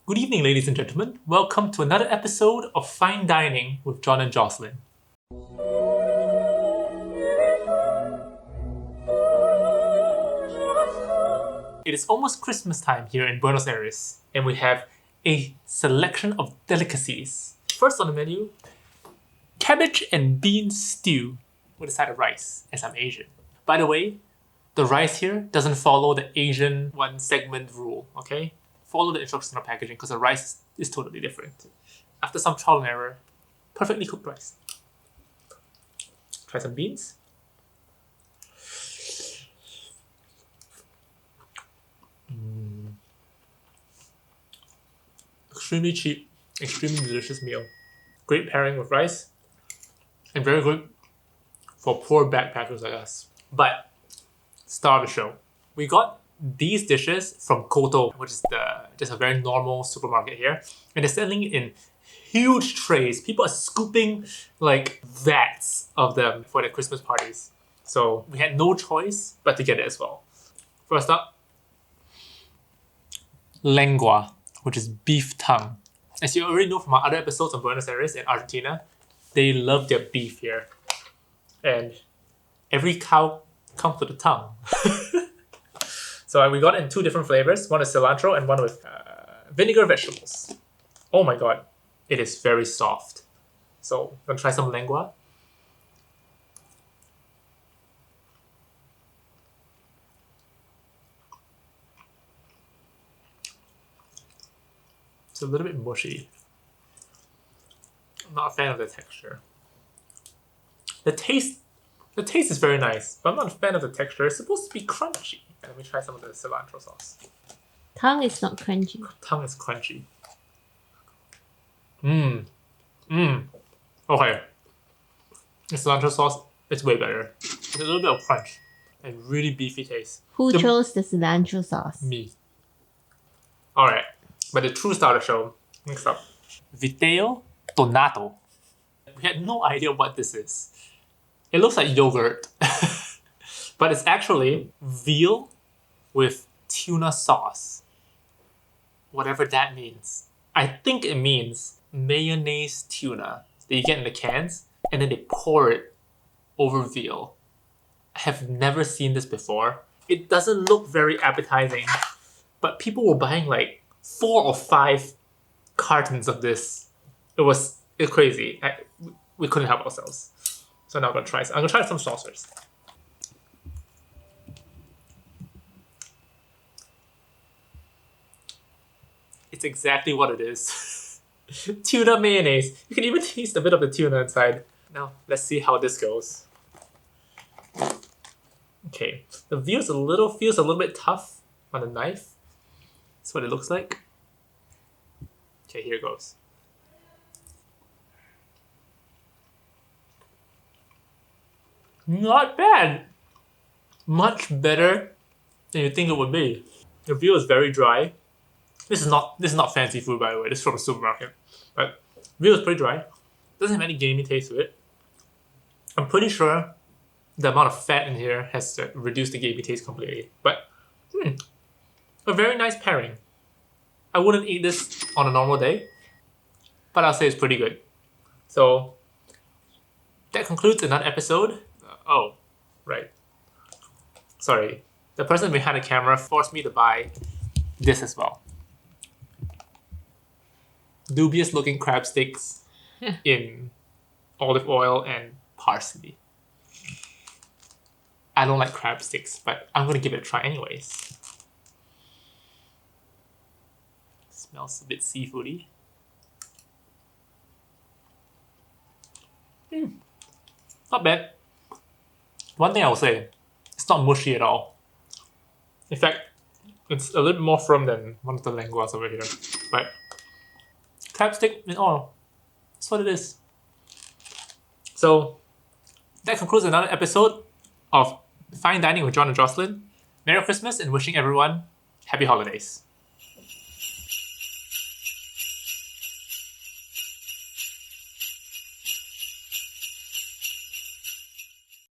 Good evening, ladies and gentlemen. Welcome to another episode of Fine Dining with John and Jocelyn. It is almost Christmas time here in Buenos Aires, and we have a selection of delicacies. First on the menu, cabbage and bean stew with a side of rice, as I'm Asian. By the way, the rice here doesn't follow the Asian one segment rule, okay? Follow the instructions on the packaging because the rice is totally different. After some trial and error, perfectly cooked rice. Try some beans. Extremely cheap, extremely delicious meal. Great pairing with rice, and very good for poor backpackers like us. But, star of the show. We got these dishes from Koto, which is just a very normal supermarket here, and they're selling it in huge trays. People are scooping like vats of them for their Christmas parties. So we had no choice but to get it as well. First up, lengua, which is beef tongue. As you already know from our other episodes on Buenos Aires and Argentina, they love their beef here. And every cow comes with a tongue. So we got it in two different flavors. One is cilantro and one with vinegar vegetables. Oh my god, it is very soft. So I'm gonna try some lengua. It's a little bit mushy. I'm not a fan of the texture. The taste is very nice, but I'm not a fan of the texture. It's supposed to be crunchy. Let me try some of the cilantro sauce. Tongue is not crunchy. Tongue is crunchy. Okay. The cilantro sauce is way better. It's a little bit of crunch and really beefy taste. Who chose the cilantro sauce? Me. Alright, but the true star of the show. Next up. Vitello tonnato. We had no idea what this is. It looks like yogurt. But it's actually veal with tuna sauce. Whatever that means. I think it means mayonnaise tuna that you get in the cans and then they pour it over veal. I have never seen this before. It doesn't look very appetizing, but people were buying like 4 or 5 cartons of this. It's crazy. We couldn't help ourselves. So now I'm gonna try some sauce first. It's exactly what it is. Tuna mayonnaise. You can even taste a bit of the tuna inside. Now, let's see how this goes. Okay, the veal feels a little bit tough on the knife. That's what it looks like. Okay, here it goes. Not bad. Much better than you think it would be. The veal is very dry. This is not fancy food, by the way. This is from a supermarket. But veal is pretty dry. Doesn't have any gamey taste to it. I'm pretty sure the amount of fat in here has reduced the gamey taste completely. But a very nice pairing. I wouldn't eat this on a normal day, but I'll say it's pretty good. So that concludes another episode. Oh, right. Sorry. The person behind the camera forced me to buy this as well. Dubious looking crab sticks in olive oil and parsley. I don't like crab sticks, but I'm gonna give it a try anyways. Smells a bit seafoody. Not bad. One thing I will say, it's not mushy at all. In fact, it's a little bit more firm than one of the lenguas over here. But crab stick in oil. That's what it is. So that concludes another episode of Fine Dining with John and Jocelyn. Merry Christmas and wishing everyone happy holidays.